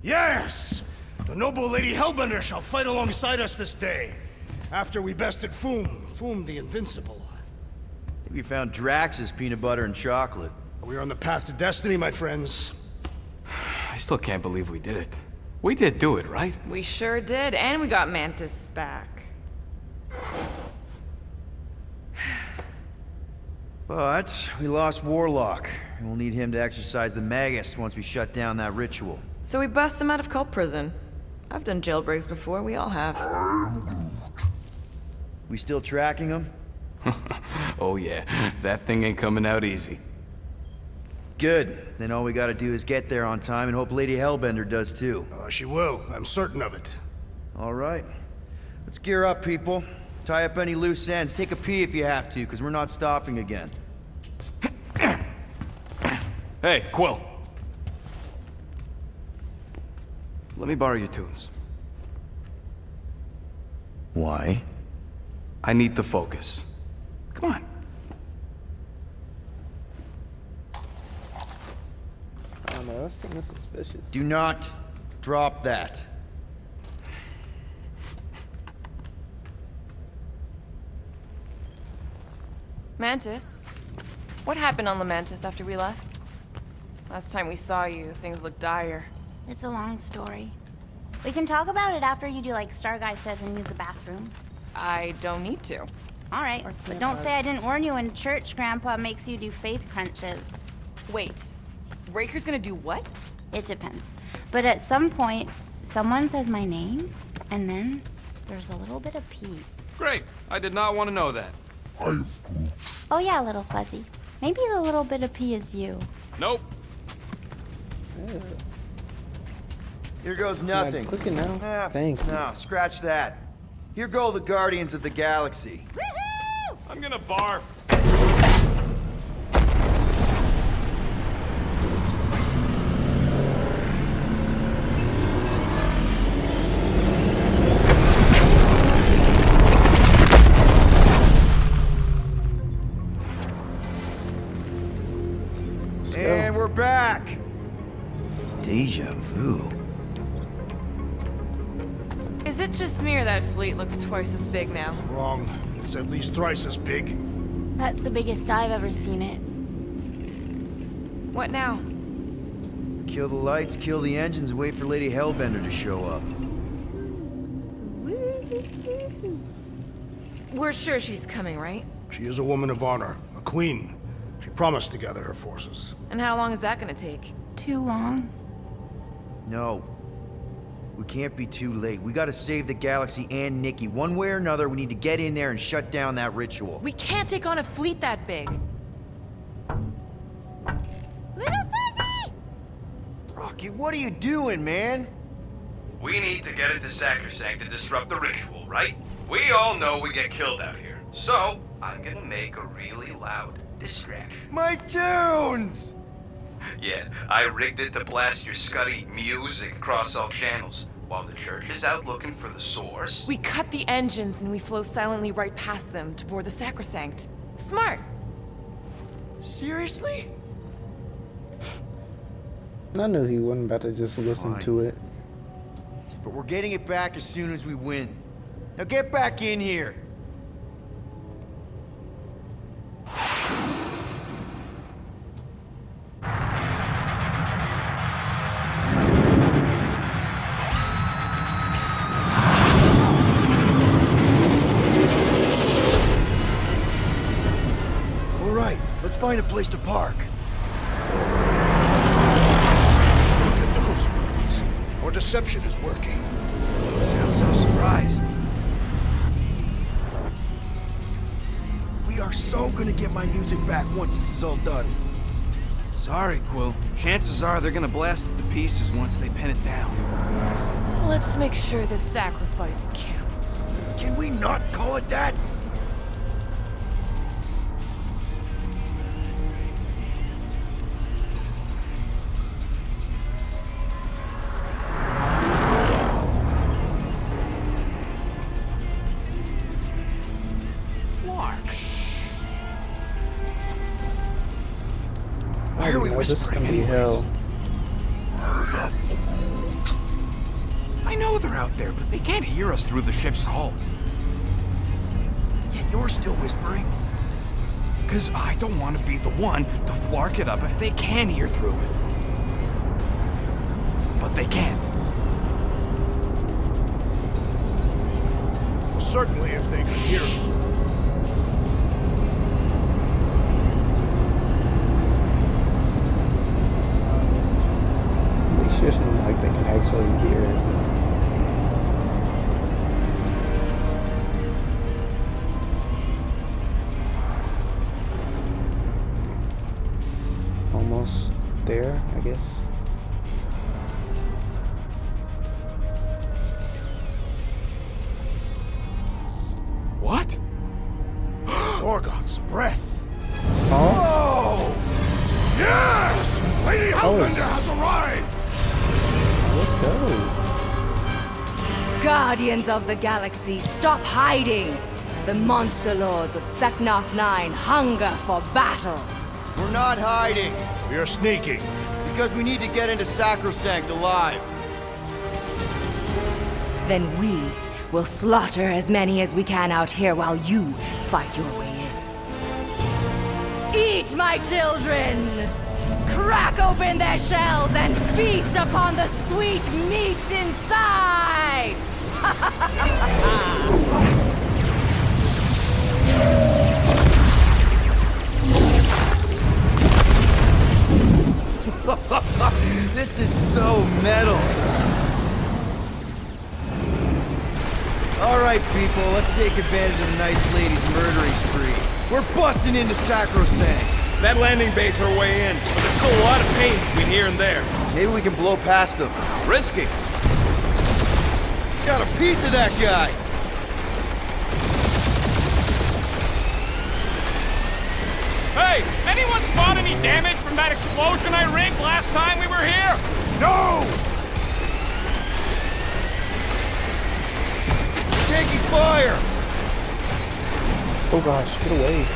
Yes! The noble Lady Hellbender shall fight alongside us this day. After we bested Foom the Invincible. We found Drax's peanut butter and chocolate. We are on the path to destiny, my friends. I still can't believe we did it. We did do it, right? We sure did, and we got Mantis back. But we lost Warlock, and we'll need him to exercise the Magus once we shut down that ritual. So we bust him out of cult prison. I've done jailbreaks before, we all have. We still tracking him? Oh yeah, that thing ain't coming out easy. Good. Then all we gotta do is get there on time and hope Lady Hellbender does too. She will. I'm certain of it. All right. Let's gear up, people. Tie up any loose ends. Take a pee if you have to, because we're not stopping again. Hey, Quill. Let me borrow your tunes. Why? I need to focus. Come on. I don't know, that seems suspicious. Do not drop that. Mantis? What happened on the Mantis after we left? Last time we saw you, things looked dire. It's a long story. We can talk about it after you do like Star Guy says and use the bathroom. I don't need to. All right, but don't say I didn't warn you in church Grandpa makes you do faith crunches. Wait, Raker's gonna do what? It depends. But at some point, someone says my name, and then there's a little bit of pee. Great. I did not want to know that. Oh yeah, little fuzzy. Maybe the little bit of pee is you. Nope. Here goes nothing. Clicking now. Ah, Thank you. no, scratch that. Here go the Guardians of the Galaxy. Woohoo! I'm gonna barf. And we're back. Deja vu. Is it just me or that fleet looks twice as big now? Wrong. It's at least thrice as big. That's the biggest I've ever seen it. What now? Kill the lights, kill the engines, and wait for Lady Hellbender to show up. We're sure she's coming, right? She is a woman of honor, a queen. She promised to gather her forces. And how long is that gonna take? Too long. No. We can't be too late. We gotta save the galaxy and Nikki. One way or another, we need to get in there and shut down that ritual. We can't take on a fleet that big. Little fuzzy! Rocky, what are you doing, man? We need to get into Sacrosanct to disrupt the ritual, right? We all know we get killed out here. So, I'm gonna make a really loud distraction. My tunes! Yeah, I rigged it to blast your scuddy music across all channels. While the church is out looking for the source... We cut the engines and we flow silently right past them to board the Sacrosanct. Smart. Seriously? I knew he wasn't about to just listen Fine. to it. But we're getting it back as soon as we win. Now get back in here. All right, let's find a place to park. Look at those movies. Our deception is working. You sound so surprised. We are so gonna get my music back once this is all done. Sorry, Quill. Chances are they're gonna blast it to pieces once they pin it down. Let's make sure this sacrifice counts. Can we not call it that? Why are we This is whispering gonna be anyways? hell. out there, but they can't hear us through the ship's hull. Yet you're still whispering. Because I don't want to be the one to flark it up if they can hear through it. But they can't. Well, certainly if they could hear us. It just seems like they can actually hear it. Almost there, I guess. What? Gorgoth's breath. Oh, Yes! Lady Hellbender has arrived! let's go. Guardians of the Galaxy, stop hiding! The monster lords of Seknoth 9 hunger for battle! We're not hiding, We are sneaking. because we need to get into Sacrosanct alive. Then we will slaughter as many as we can out here while you fight your way in. Eat, my children! Crack open their shells and feast upon the sweet meats inside! This is so metal. All right, people, let's take advantage of a nice lady's murdering spree. We're busting into Sacrosanct. That landing bay's her way in, but there's still a lot of pain between here and there. Maybe we can blow past them. Risky. Got a piece of that guy. Hey, anyone spot any damage from that explosion I rigged last time we were here? No! Taking fire. Oh gosh, get away.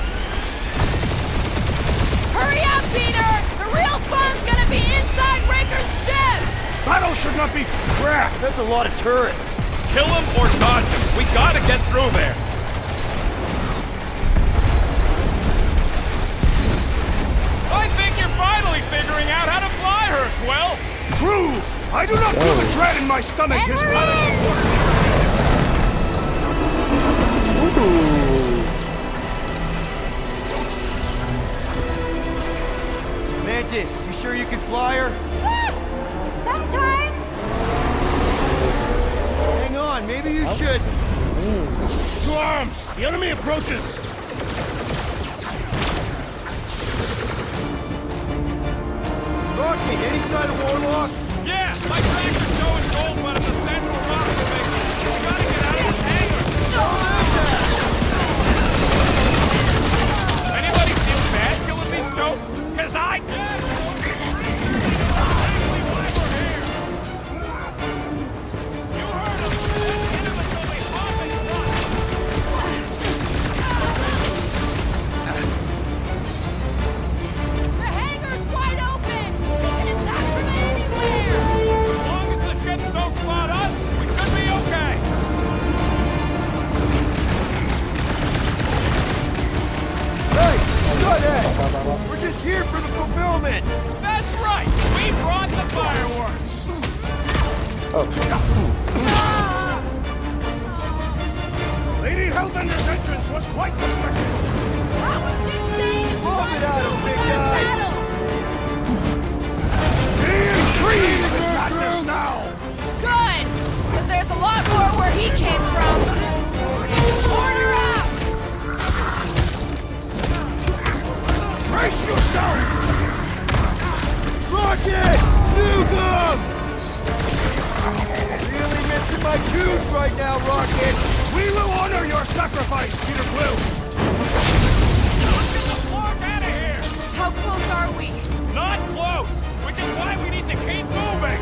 Hurry up, Peter! The real fun's gonna be inside Raker's ship! Battle should not be crap! That's a lot of turrets. Kill him or dodge him. We gotta get through there. I think you're finally figuring out how to fly her, Quill. True! I do not feel the dread in my stomach his Mantis, you sure you can fly her? Yes! Sometimes! Hang on, maybe you should. To arms! The enemy approaches! Rocky, any sign of Warlock? Yeah, my tractor's showing gold one of the central rock formation. We gotta get out of this hangar. Anybody feel bad killing these goats? 'Cause I did. You heard him. Let's get him until we hop and run. The hangar's wide open! We can attack from anywhere! As long as the ships don't spot us, we should be okay. Hey, Stunheads! We're just here for the fulfillment. That's right. We brought the fireworks. Lady Hellbender's entrance was quite the spectacle! That was just staying Bomb it out of big guy. saddle! He is free of his madness now! Good! Because there's a lot more where he came from! Order up! Brace yourself! Rocket! Nuke 'em! Really missing my tunes right now, Rocket! We will honor your sacrifice, Peter Quill! Walk out of here. How close are we? Not close, which is why we need to keep moving.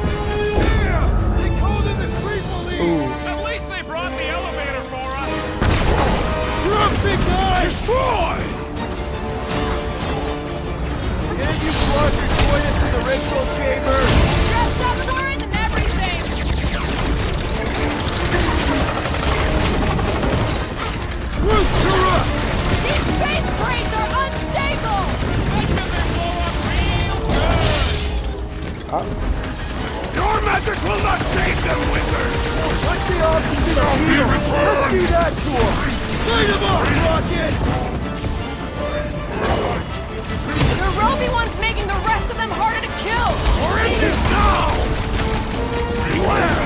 Yeah! They called in the creeper lead! At least they brought the elevator for us. You're up, big guy! Destroy! Can you Rogers join us to the ritual chamber? Dressed up for it and everything! Your magic will not save them, wizard! What's the opposite of heal? Let's do that to him! Light him up, Rocket! The Roby one's making the rest of them harder to kill! Oranges now! Beware!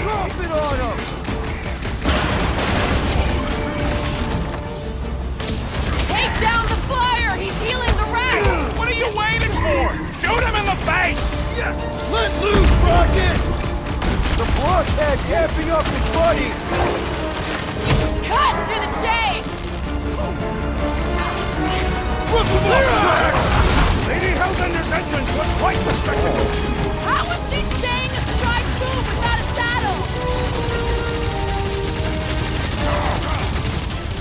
Drop it on him! Take down the flyer! He's healing the rest! What are you waiting for? Shoot him in the face! Let loose, Rocket! The blockhead's amping up his buddies! Cut to the chase! Lady Hellbender's entrance was quite respectable. How was she staying astride food without a saddle?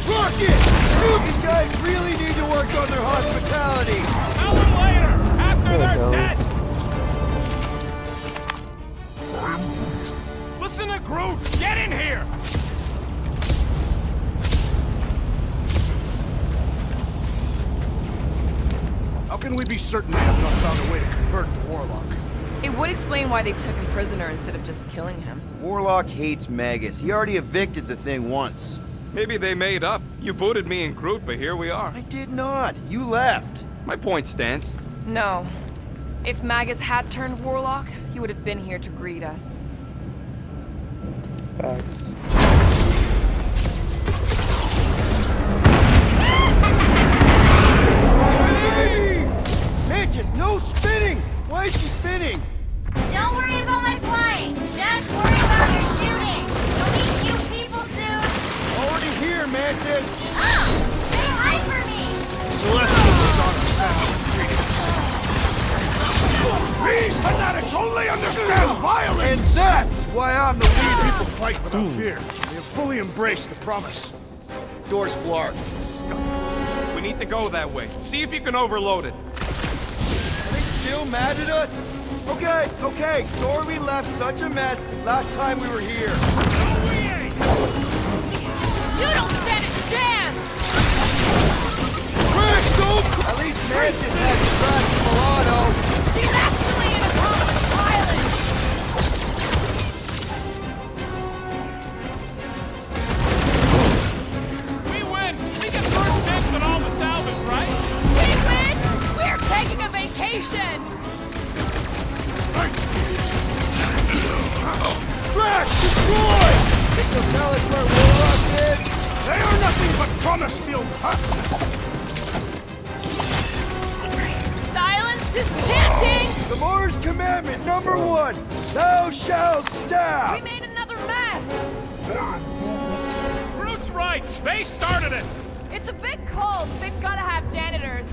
Rocket! Dude, these guys really need to work on their hospitality! Tell them later, after There it they're goes. dead! Listen to Groot! Get in here! How can we be certain they have not found a way to convert the Warlock? It would explain why they took him prisoner instead of just killing him. Warlock hates Magus. He already evicted the thing once. Maybe they made up. You booted me and Groot, but here we are. I did not. You left. My point stands. No. If Magus had turned Warlock, he would have been here to greet us. Facts. Mantis, no spinning! Why is she spinning? Don't worry about my flying. Just worry about your shooting. You'll meet new people soon. Already here, Mantis! Say hi for me. Celestial Madonna sends These fanatics only understand violence! And that's why I'm the These leader! people fight without fear. They have fully embraced the promise. Door's flarked. Scum. We need to go that way. See if you can overload it. Are they still mad at us? Okay, sorry we left such a mess last time we were here. You don't stand a chance! At least Mantis hasn't crashed Milano. She's actually in a competent pilot! We win! We get first dibs on all the salvage, right? We win! We're taking a vacation! Drax, destroy! Think they'll tell us where Warlock is? They are nothing but promise-filled huts! Silence is chanting! The Mars Commandment #1, thou shalt We stab! made another mess! Groot's right! They started it! It's a bit cold. They've gotta have janitors.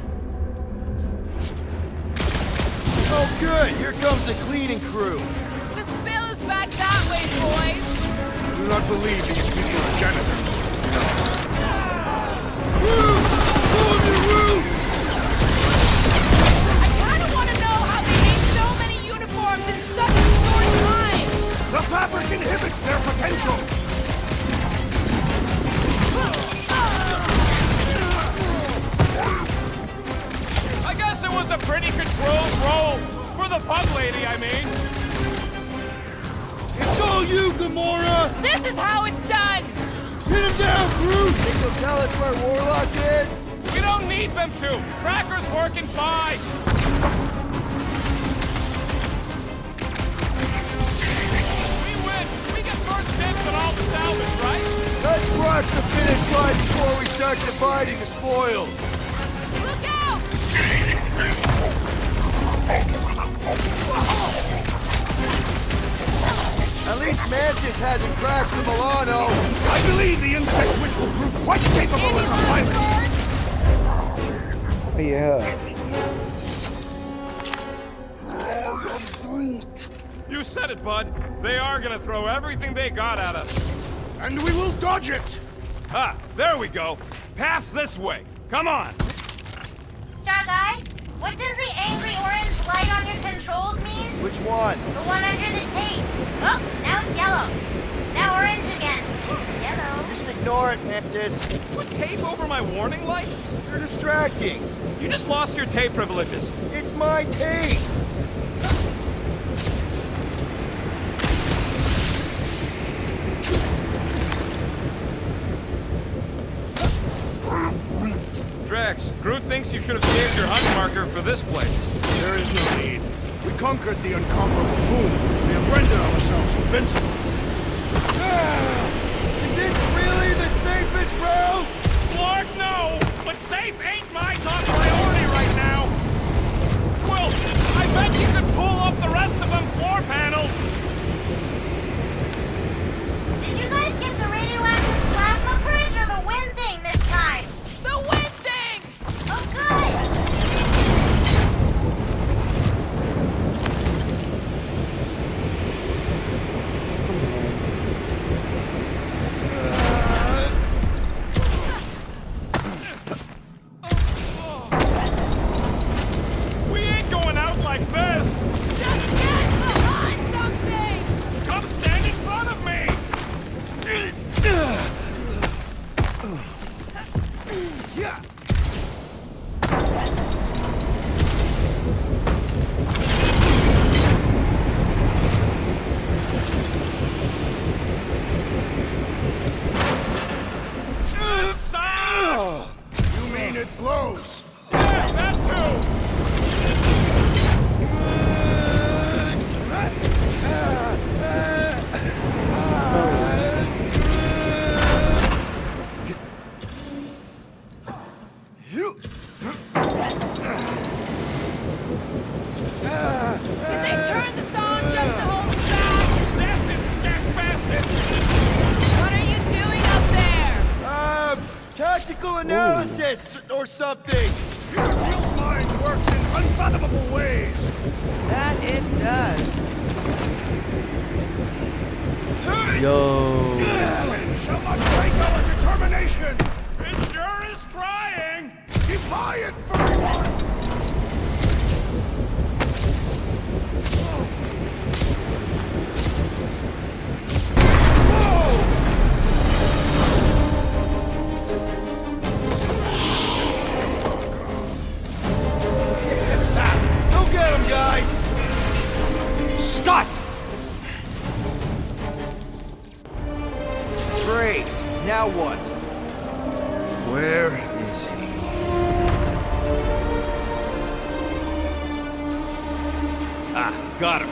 Oh good, here comes the cleaning crew. The spill is back that way, boys. I do not believe these people are janitors. I kinda wanna know how they made so many uniforms in such a short time. The fabric inhibits their potential! I guess it was a pretty controlled roll. For the pug lady, I mean. It's all you, Gamora! This is how it's done! Hit him down, Groot! Think they'll tell us where Warlock is? We don't need them to. Tracker's working fine. We win. We get first dibs on all the salvage, right? Let's cross the finish line before we start dividing the spoils. Look out! At least Mantis hasn't crashed the Milano. I believe the insect witch will prove quite capable as a pilot! Oh, yeah. You said it, bud. They are gonna throw everything they got at us. And we will dodge it! Ah, there we go. Path's this way. Come on. Star Guy, what does the angry orange light on your controls mean? Which one? The one under the tape. Oh, now it's yellow. Now orange again. Yellow. Just Ignore it, Mantis. Put tape over my warning lights? You're distracting. You just lost your tape privileges. It's my tape. Drax, Groot thinks you should have saved your hunt marker for this place. There is no need. We conquered the unconquerable Foom. We have rendered ourselves invincible. Is this really the safest route? Lord, no! But safe ain't my top priority right now! Quill, I bet you could pull up the rest of them floor panels! Did you guys get the radioactive plasma purge or the wind thing this time? The wind thing! Oh, good! We ain't going out like this! Just get behind something! Come stand in front of me! This sucks! You mean it blows? Yeah, that too! Did they turn this on just to hold us back? Bastard stack baskets! What are you doing up there? Tactical analysis or something. Your Quill's mind works in unfathomable ways. That it does. Yo. This wind shall not break our determination. It sure is trying! Defy it, furry one! Go get him, guys. Scott! Great. Now what? Where is he? Ah, got him.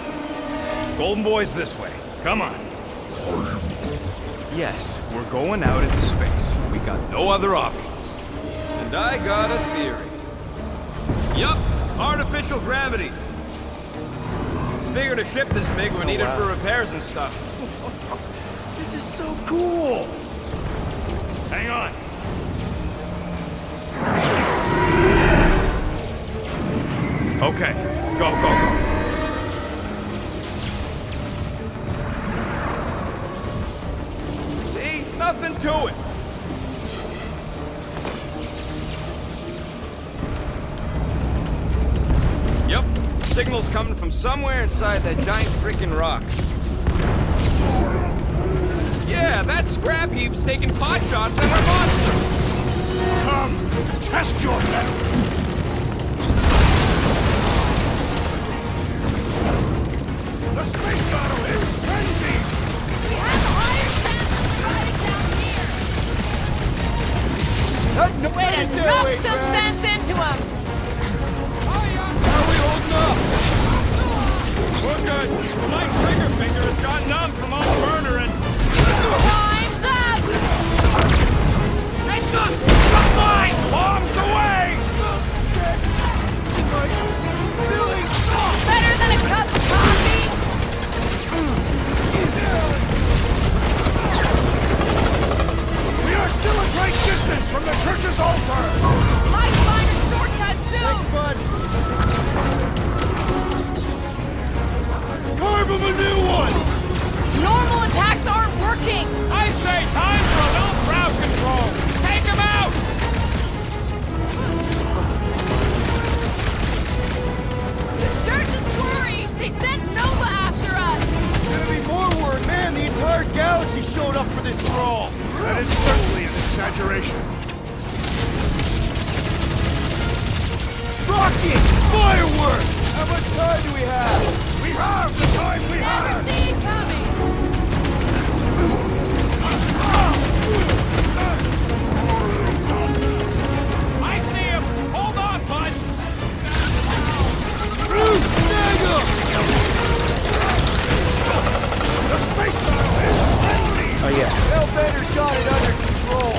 Golden Boy's this way. Come on. Yes, we're going out into space. We got no other options. And I got a theory. Yup, artificial gravity. Figured a ship this big would need it for repairs and stuff. This is so cool. Hang on. Okay, go, go, go. See? Nothing to it. Yep, signal's coming from somewhere inside that giant freaking rock. Yeah, that scrap heap's taking pot shots at our monster. Come, test your mettle. The space battle is frenzied. We have a higher chance of riding down here. Way to knock some sense into him. How are we holding up? We're good. My trigger finger has got numb from all the burner and... Time's up. Heads up! Got mine! Bombs away! Better than a cup of coffee. We are still a great distance from the church's altar. Might find a shortcut soon. Bud. Carve him a new one. Normal attack enough for this brawl. That is certainly an exaggeration. Rocket! Fireworks! How much time do we have? We have the time we have! Never see it coming! I see him! Hold on, bud! Snag him! The space battle is frenzied! Oh yeah. Hellbender's got it under control.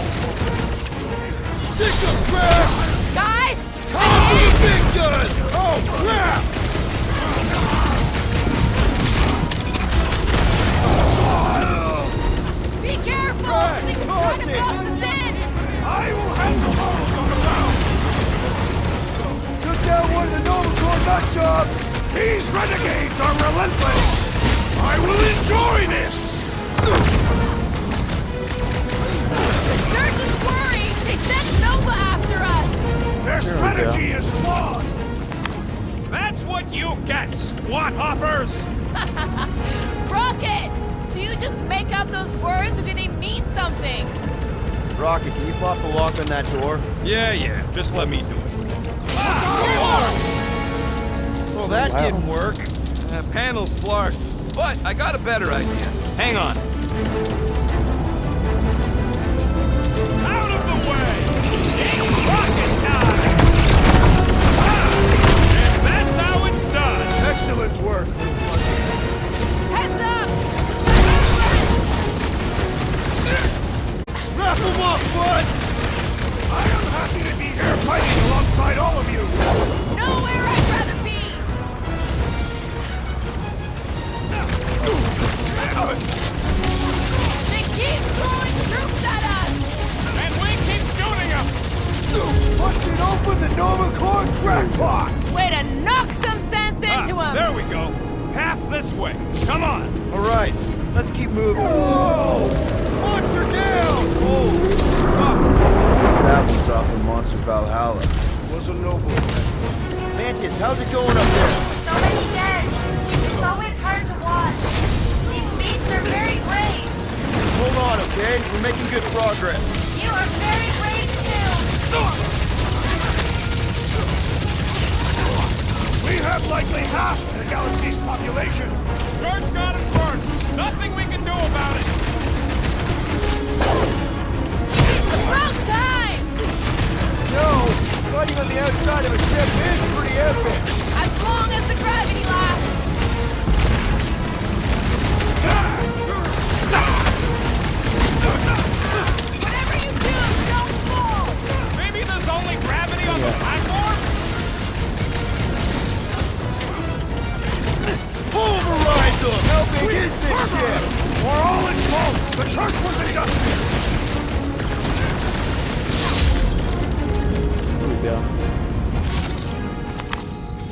Sick of traps! Guys! Time for the big gun! Oh, crap! Be careful! Right, They can toss try to it. cross us in! I will handle those on the ground! Took down one of the Novacore nut jobs! These renegades are relentless! I will enjoy this! The church is worried! They sent Nova after us! Their strategy is flawed! That's what you get, squat hoppers! Rocket! Do you just make up those words or do they mean something? Rocket, can you pop the lock on that door? Yeah, just let me do it. Well, that didn't work. Panel's flarked, but I got a better idea. Hang on. Out of the way! It's rocket time! And that's how it's done! Excellent work, little fuzzy. Heads up! Wrap him up, bud! I am happy to be here fighting alongside all of you! Nowhere I'd rather be! They keep throwing troops at us! And we keep shooting them! Busted open the Novacore crackpot! Way to knock some sense into them! There we go. Path's this way. Come on. All right, let's keep moving. Whoa! Monster down! Holy stuff! Guess that one's off the Monster Valhalla. Was a noble attempt. Mantis, how's it going up there? So many dead. It's always hard to watch. These beats are very brave. Just hold on, okay? We're making good progress. You are very brave too. We have likely half the galaxy's population. Church got it first. Nothing we can do about it. About time! No, fighting on the outside of a ship is pretty epic. As long as the gravity lasts! Whatever you do, don't fall! Maybe there's only gravity on the platform? Pulverize them! How big is this ship? For all its faults, the church was industrious. Here we go.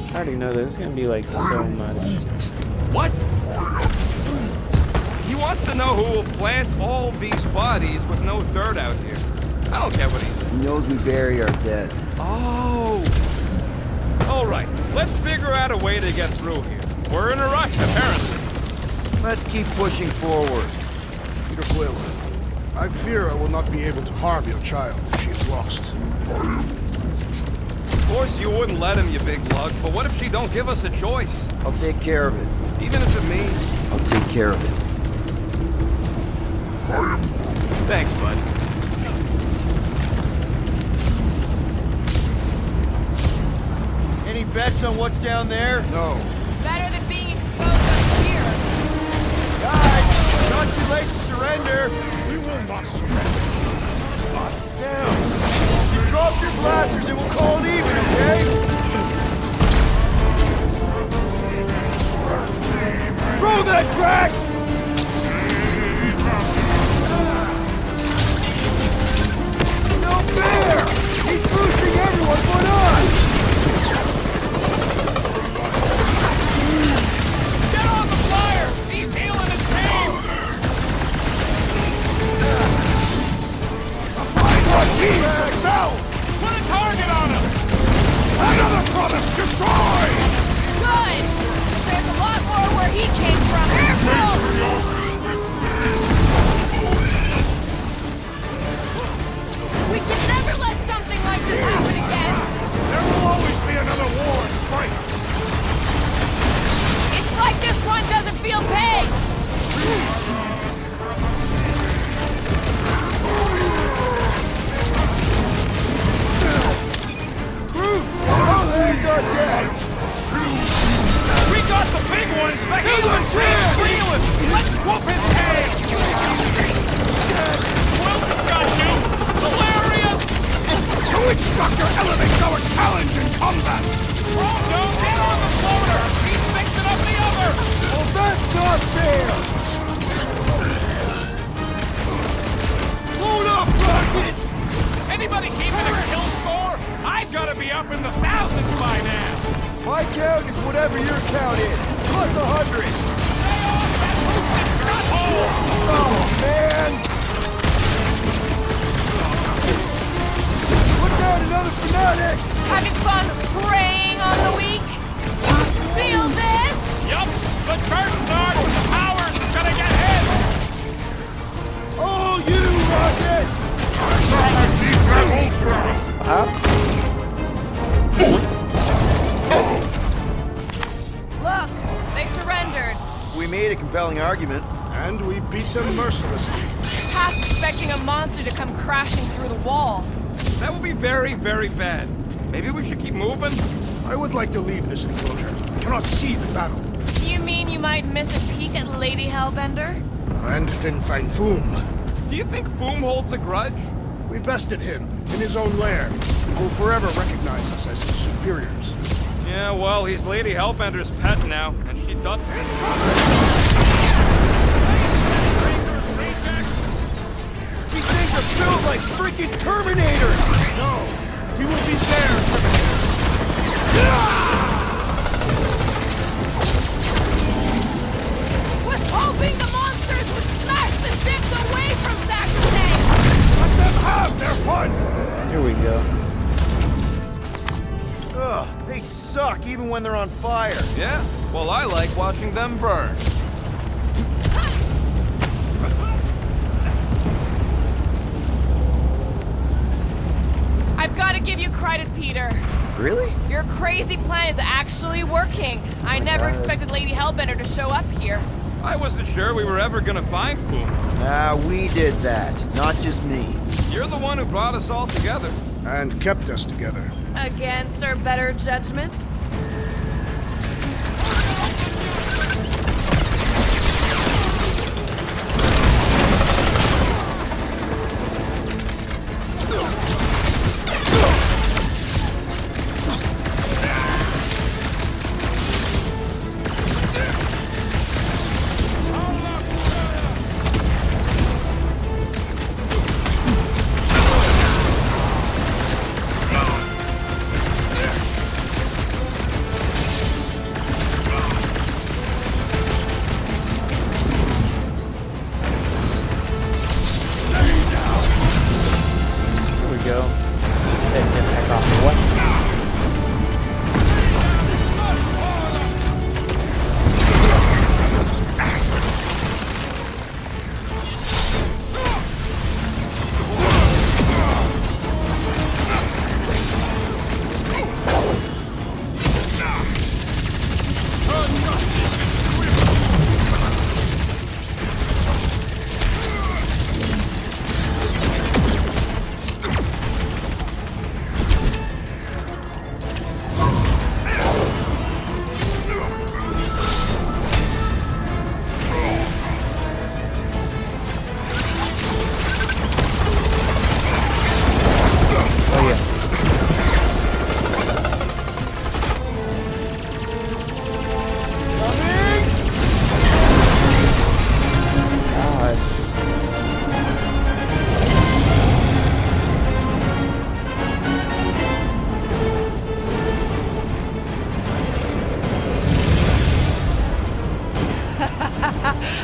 I already know there's gonna be like so much. What? He wants to know who will plant all these bodies with no dirt out here. I don't get what he's... He knows we bury our dead. Oh! Alright, let's figure out a way to get through here. We're in a rush, apparently. Let's keep pushing forward. Peter Quill, I fear I will not be able to harm your child if she is lost. Of course you wouldn't let him, you big lug, but what if she don't give us a choice? I'll take care of it. Even if it means... I'll take care of it. Thanks, bud. Any bets on what's down there? No. Better than being exposed up here. Guys, it's not too late to surrender. We will not surrender. Us down. Just drop your blasters and we'll call it even, okay? Throw that, Drax! No fair! He's boosting everyone but us! up in the thousands by now. My count is whatever your count is, plus 100. Oh, man! Put down another fanatic! Having fun preying on the weak? Feel this? Yup, the curtains are when the power's gonna get hit. Oh, you rocket! Look, they surrendered. We made a compelling argument. And we beat them mercilessly. Half expecting a monster to come crashing through the wall. That would be very, very bad. Maybe we should keep moving? I would like to leave this enclosure. I cannot see the battle. You mean you might miss a peek at Lady Hellbender? And Fin Fang Foom. Do you think Foom holds a grudge? We bested him in his own lair. He will forever recognize us as his superiors. Yeah, well, he's Lady Hellbender's pet now, and she doesn't. These things are built like freaking Terminators! No, we will be their Terminators. Was hoping the monsters would smash the ships away from Saxony! Let them have their fun! Here we go. Ugh, they suck even when they're on fire. Yeah? Well, I like watching them burn. I've got to give you credit, Peter. Really? Your crazy plan is actually working. I never expected Lady Hellbender to show up here. I wasn't sure we were ever gonna find Foom. We did that, not just me. You're the one who brought us all together. And kept us together. Against our better judgment?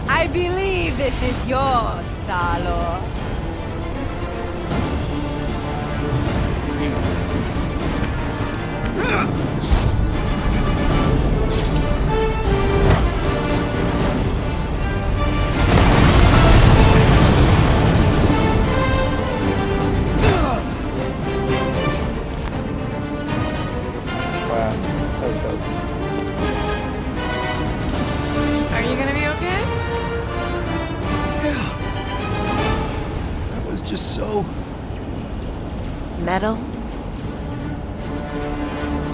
I believe this is yours, Star-Lord. Wow, that was dope. Are you gonna be okay? That was just so... Metal?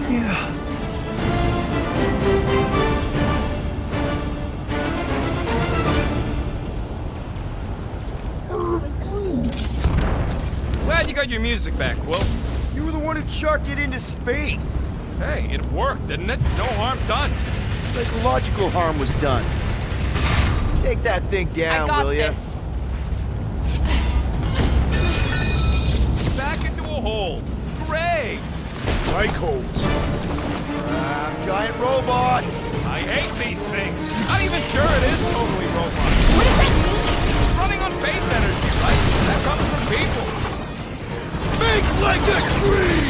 Yeah. Glad you got your music back, Quill. You were the one who chucked it into space. Hey, it worked, didn't it? No harm done. Psychological harm was done. Take that thing down, I got will ya? this. Back into a hole. Great! Psychos. Giant robot! I hate these things. Not even sure it is totally robot. What does that mean? It's running on faith energy, right? That comes from people. Think like a tree!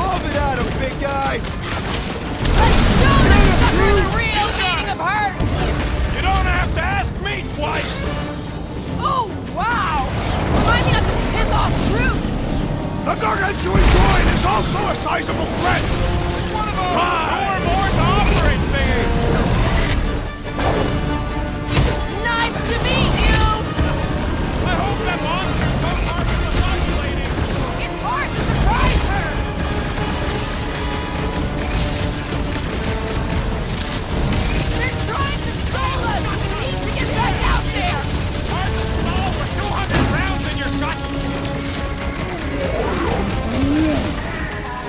Move it at him, big guy! Let's show them the real meaning of hurt! You don't have to ask me twice! Oh, wow! Remind me not to piss off Groot! The gargantuan droid is also a sizable threat! It's one of those more offering things! Nice to meet you! I hope that monster's not talking to the lady! It's hard to surprise her! They're trying to stall us! We need to get back out there! Hard to stall with 200 rounds in your guts!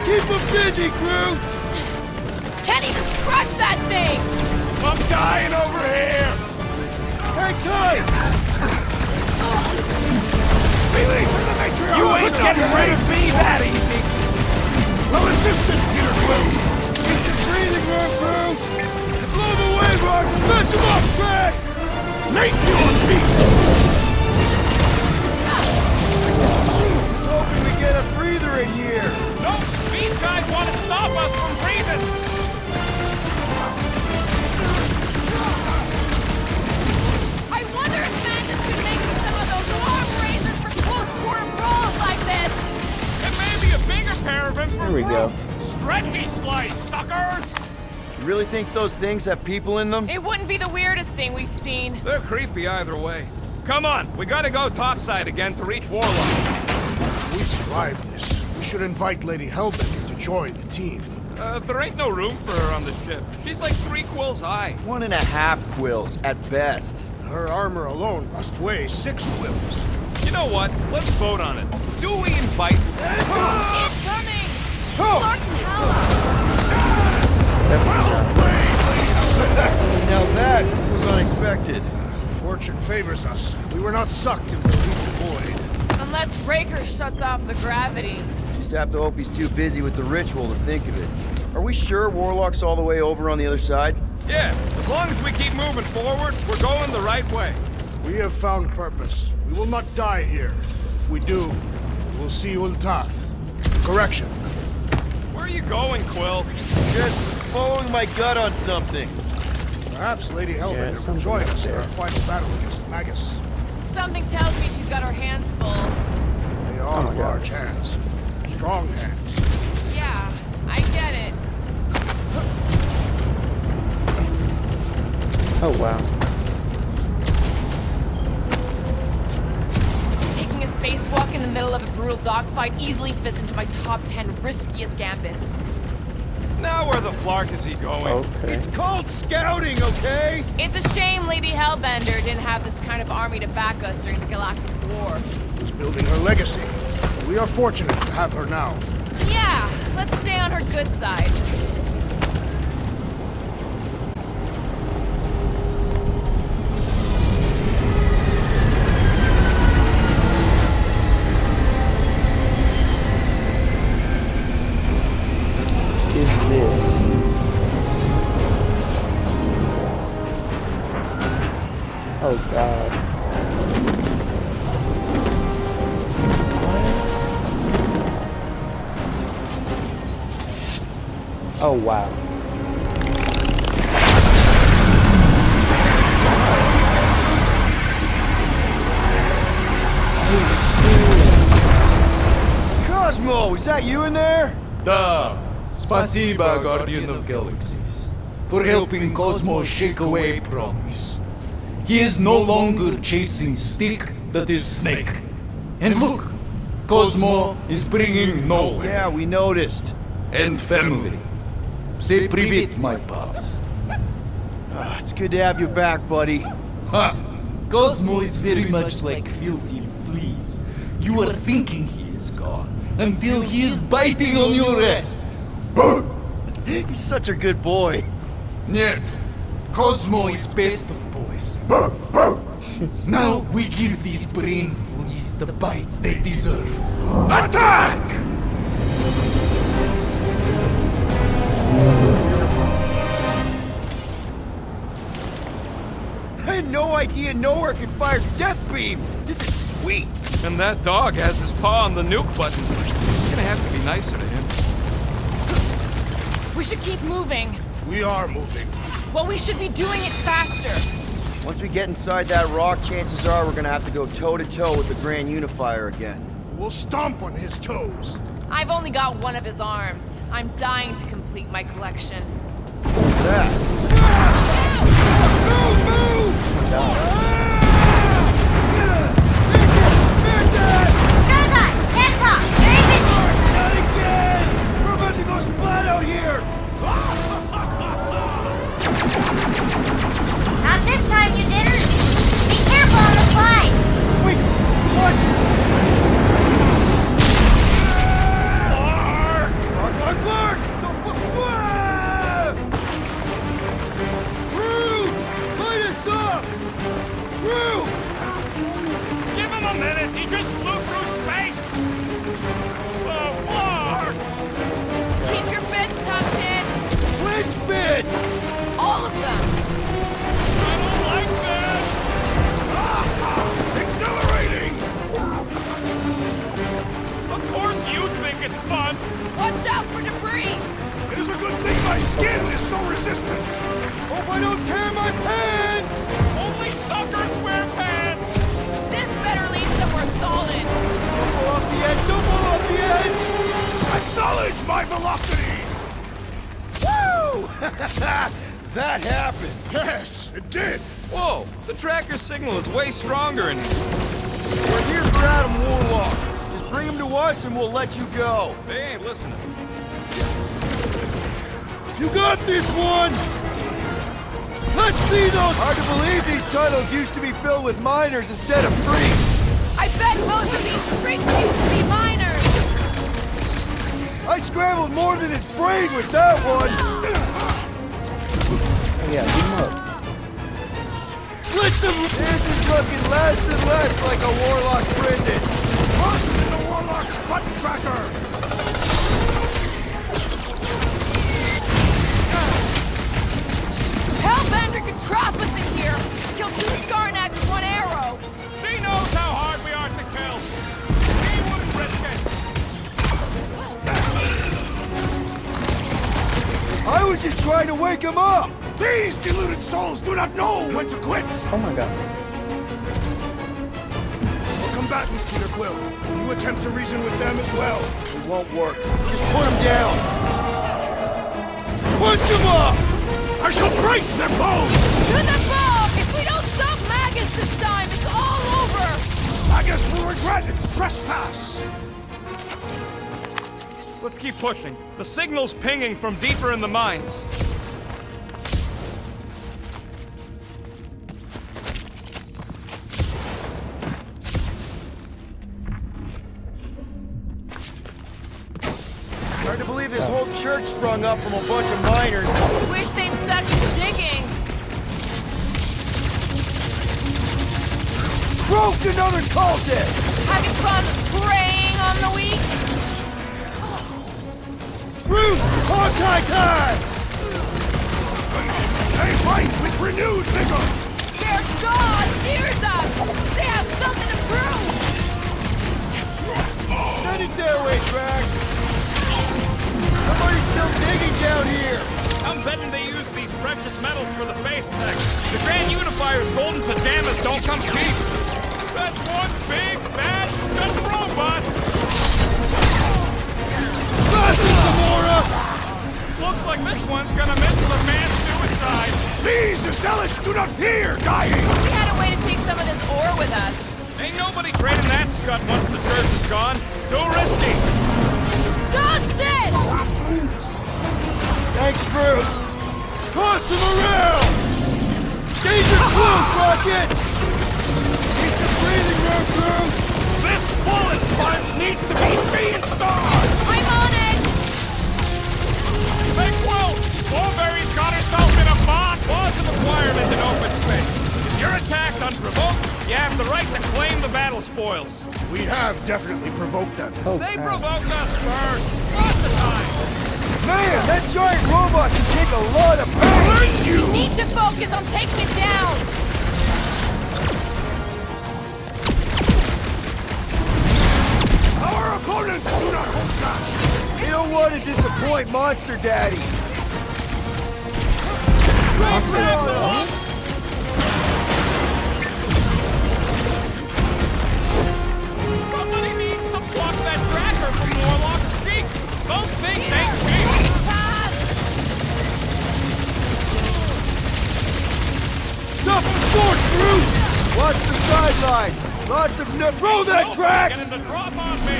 Keep them busy, crew! Can't even scratch that thing! I'm dying over here! Hang tight! Melee from the matriarch! You ain't getting ready to be that easy! Well assisted, Peter Quill! Get some breathing room, crew! Blow them away, Rock! Smash them off tracks! Make your peace! Just hoping we get a breather in here! No! These guys want to stop us from breathing! I wonder if Mantis could make me some of those arm raisers for close quarter brawls like this! And maybe a bigger pair of them for Here we go. Stretchy slice, suckers! You really think those things have people in them? It wouldn't be the weirdest thing we've seen. They're creepy either way. Come on, we gotta go topside again to reach Warlock. If we survive this, we should invite Lady Hellbender to join the team. There ain't no room for her on the ship. She's like 3 quills high. 1.5 quills, at best. Her armor alone must weigh 6 quills. You know what? Let's vote on it. Do we invite... Incoming! Oh! Lord Kala! Well played, Lady Hellbender! Now that was unexpected. Fortune favors us. We were not sucked into the deep void. Unless Raker shuts off the gravity. Just have to hope he's too busy with the ritual to think of it. Are we sure Warlock's all the way over on the other side? Yeah, as long as we keep moving forward, we're going the right way. We have found purpose. We will not die here. If we do, we will see Ultath. Correction. Where are you going, Quill? Just following my gut on something. Perhaps Lady Hellbender will something join up us in there. our final battle against the Magus. Something tells me she's got her hands full. They are my large hands. Strong hands. Yeah, I get it. Oh, wow. Taking a spacewalk in the middle of a brutal dogfight easily fits into my top 10 riskiest gambits. Now where the flark is he going? Okay. It's called scouting, okay? It's a shame Lady Hellbender didn't have this kind of army to back us during the Galactic War. Who's building her legacy. We are fortunate to have her now. Yeah, let's stay on her good side. Is this? Oh, God. Oh, wow. Cosmo, is that you in there? Da! Spasiba, Guardian of Galaxies, for helping Cosmo shake away promise. He is no longer chasing stick that is snake. And look, Cosmo is bringing nowhere. Yeah, we noticed. And family. Say privet, my pops. It's good to have you back, buddy. Ha! Cosmo is very much like filthy fleas. You are thinking he is gone until he is biting on your ass. He's such a good boy. Нет, Cosmo is best of boys. Now we give these brain fleas the bites they deserve. Attack! I had no idea nowhere could fire death beams! This is sweet! And that dog has his paw on the nuke button. You're gonna have to be nicer to him. We should keep moving. We are moving. Well, we should be doing it faster. Once we get inside that rock, chances are we're gonna have to go toe-to-toe with the Grand Unifier again. We'll stomp on his toes. I've only got one of his arms. I'm dying to complete my collection. What's that? Dragon, can't talk. Very busy. Not again! We're about to go splat out here! Not this time, you didn't. Be careful on the slide. Wait, what? Clark! Root! Light us up! Root! Give him a minute. He just flew through space. Oh, Clark! Keep your bits tucked in. Which bits? All of them. I don't like this. Accelerating! Of course you think it's fun. Watch out for debris. It is a good thing my skin is so resistant. Hope I don't tear my pants! Only suckers wear pants. This better lead somewhere solid. Don't fall off the edge! Don't fall off the edge! Acknowledge my velocity! Woo! That happened! Yes, it did. Whoa! The tracker signal is way stronger and... We're here for Adam Warlock. Just bring him to us and we'll let you go. They ain't listening. You got this one! Let's see those! Hard to believe these tunnels used to be filled with miners instead of freaks. I bet most of these freaks used to be miners. I scrambled more than his brain with that one. Yeah, beat him up. This is looking less and less like a Warlock prison. Trust in the Warlock's button tracker. Hellbender could trap us in here. Kill 2 Skarnak with 1 arrow. She knows how hard we are to kill. He wouldn't risk it. I was just trying to wake him up. These deluded souls do not know when to quit. Oh my god. Our combatants, Peter Quill. Will you attempt to reason with them as well? It won't work. Just put him down. Punch him up! I shall break their bones! To the bomb! If we don't stop Magus this time, it's all over! I guess we'll regret its trespass. Let's keep pushing. The signal's pinging from deeper in the mines. Hard to believe this whole church sprung up from a bunch of miners. Wish they'd stuck to digging. Broke another cultist! Having fun preying on the weak? Root! Hawkeye time! They fight with renewed vigor! Their god fears us! They have something to prove! Send it their way, Drax! Somebody's still digging down here! I'm betting they use these precious metals for the faith tech. The Grand Unifier's golden pajamas don't come cheap. That's one big, bad, scud robot. Smash it, Gamora! Looks like this one's gonna miss the mass suicide. These zealots do not fear dying! We had a way to take some of this ore with us. Ain't nobody trading that scud once the church is gone. Too risky. Dustin! Thanks, Groot! Toss him around! Danger close, Rocket! Need some breathing room, Groot! This bullet sponge needs to be seeing stars. I'm on it! Hey, Quill! Wolverine's got herself in a bond. Laws of acquirement in open space. If you're attacked unprovoked, You have the right to claim the battle spoils. We have definitely provoked them. Oh, They God. provoked us first. Lots of times. Man, that giant robot can take a lot of pain! You need to focus on taking it down! Our opponents do not hold back. You don't want to disappoint Monster Daddy! Somebody needs to pluck that tracker from Warlock's cheeks. Those things ain't cheap. Stop the sword, Groot! Watch the sidelines! Lots of no— Throw that tracks! Getting the drop on me.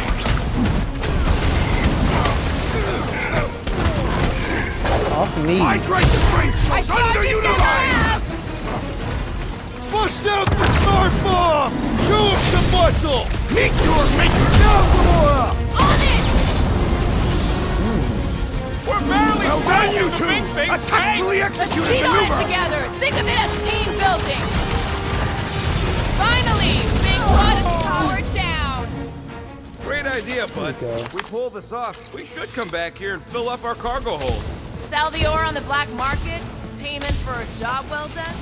Off me. My great strength was underutilized. Bust out the smart bombs! Show him some muscle! Meet your maker. Now, Gamora! On it! We're barely Well done, you the two! big things, A tactfully Let's executed cheat on it maneuver! together! Think of it as team building! Finally! Big Bud is powered down! Great idea, bud. There we go. If we pull this off, we should come back here and fill up our cargo hold. Sell the ore on the black market? Payment for a job well done?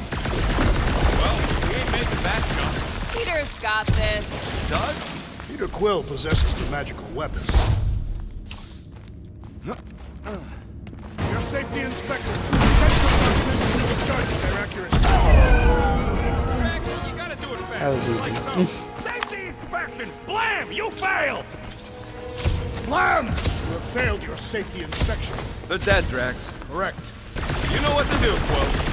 Well, we ain't making that jump. Peter's got this. Does? Peter Quill possesses the magical weapons. Your safety inspectors, present your documents and we will judge their accuracy. You gotta do it fast. That was easy. Like so. Safety inspection. Blam! You failed. Blam! You have failed your safety inspection. They're dead, Drax. Correct. You know what to do, Quill.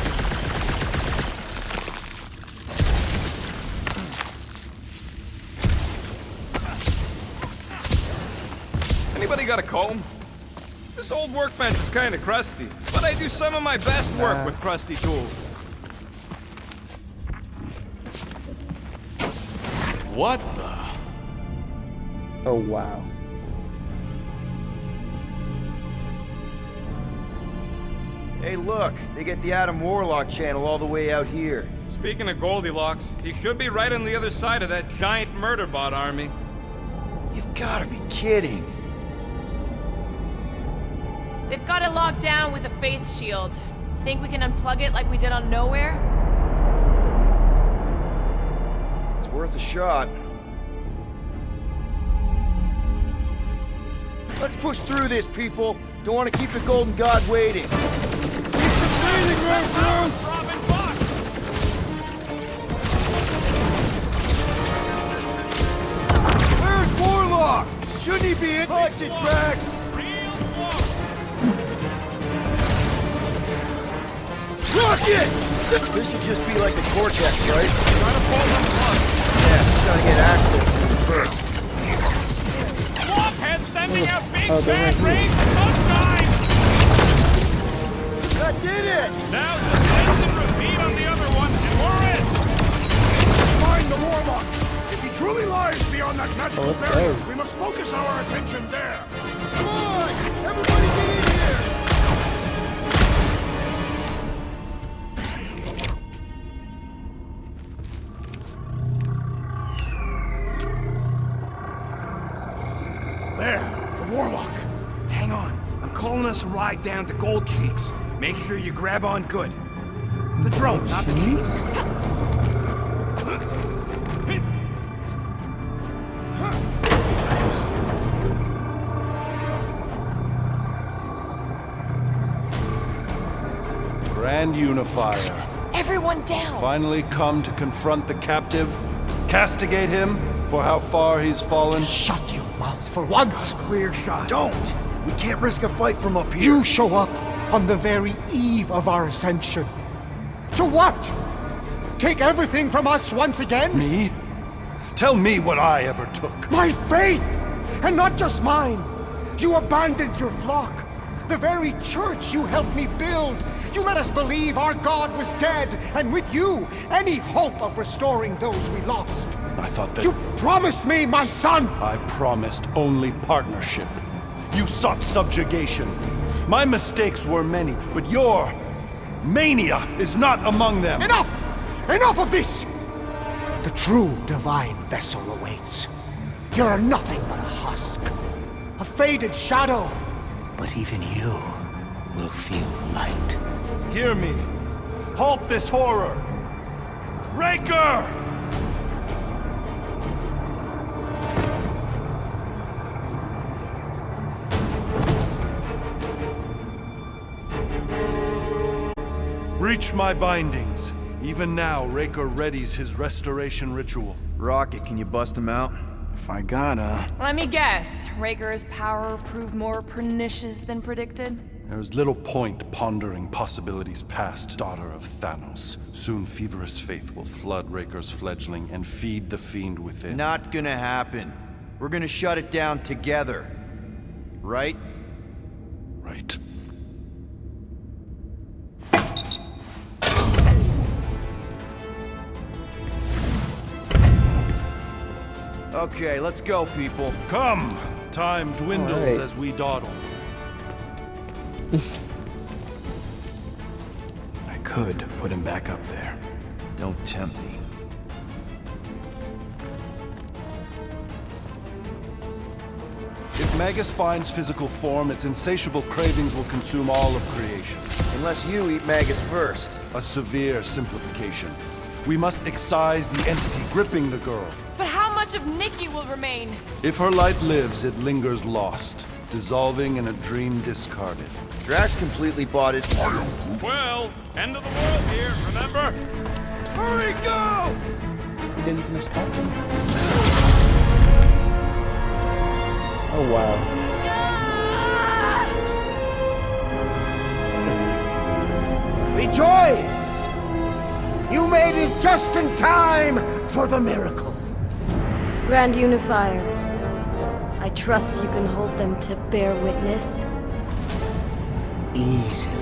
Anybody got a comb? This old workbench is kind of crusty, but I do some of my best work with crusty tools. What the? Oh, wow. Hey, look, they get the Adam Warlock channel all the way out here. Speaking of Goldilocks, he should be right on the other side of that giant murder bot army. You've gotta be kidding. They've got it locked down with a faith shield. Think we can unplug it like we did on Nowhere? It's worth a shot. Let's push through this, people. Don't want to keep the Golden God waiting. Keep some breathing room, Groot! Robin Fox. Where's Warlock? Shouldn't he be in? Punch it, Drax! Real close. Rocket! This should just be like the Cortex, right? Try to pull them plugs. Yeah, just gotta get access to it first. Blockhead sending out big Oh, they're bad right here. rays of sunshine. That did it! Now just rinse and repeat on the other one, and we're in. Find the Warlock. If he truly lies beyond that magical let's barrier, go. we must focus our attention there. Come on! Everybody get in here! There, the Warlock. Hang on. I'm calling us a ride down to Gold Cheeks. Make sure you grab on good. The drone, not the cheeks. Grand Unifier. Everyone down! Finally come to confront the captive, castigate him for how far he's fallen. Shut your mouth for once. Clear shot. Don't! We can't risk a fight from up here. You show up on the very eve of our ascension. To what? Take everything from us once again? Me? Tell me what I ever took. My faith! And not just mine. You abandoned your flock. The very church you helped me build. You let us believe our God was dead, and with you, any hope of restoring those we lost. I thought that You promised me my son! I promised only partnership. You sought subjugation. My mistakes were many, but your mania is not among them. Enough! Enough of this! The true divine vessel awaits. You're nothing but a husk, a faded shadow. But even you will feel the light. Hear me. Halt this horror. Raker! Breach my bindings. Even now, Raker readies his restoration ritual. Rocket, can you bust him out? If I gotta... Let me guess. Raker's power proved more pernicious than predicted? There's little point pondering possibilities past, daughter of Thanos. Soon feverous faith will flood Raker's fledgling and feed the fiend within. Not gonna happen. We're gonna shut it down together. Right? Right. Okay, let's go, people. Come! Time dwindles as we dawdle. I could put him back up there. Don't tempt me. If Magus finds physical form, its insatiable cravings will consume all of creation. Unless you eat Magus first. A severe simplification. We must excise the entity gripping the girl. But how much of Nikki will remain? If her light lives, it lingers lost, dissolving in a dream discarded. Drax completely bought it. Well, end of the world here, remember? Hurry, go! He didn't finish talking. Oh wow. Rejoice! You made it just in time for the miracle. Grand Unifier, I trust you can hold them to bear witness. Easily.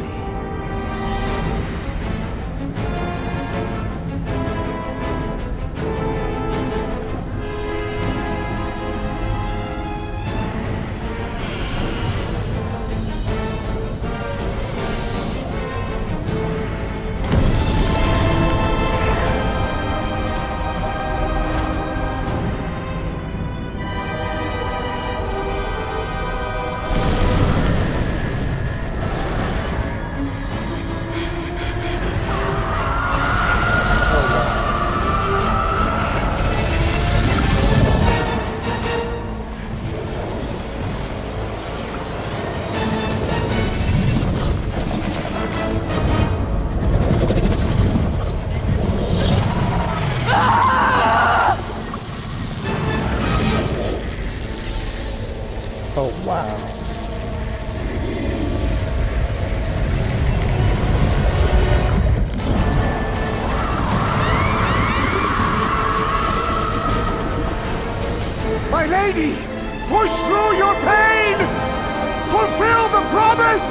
Oh wow. My lady, push through your pain! Fulfill the promise!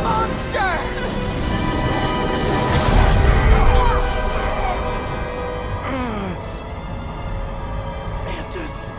Monster! Mantis.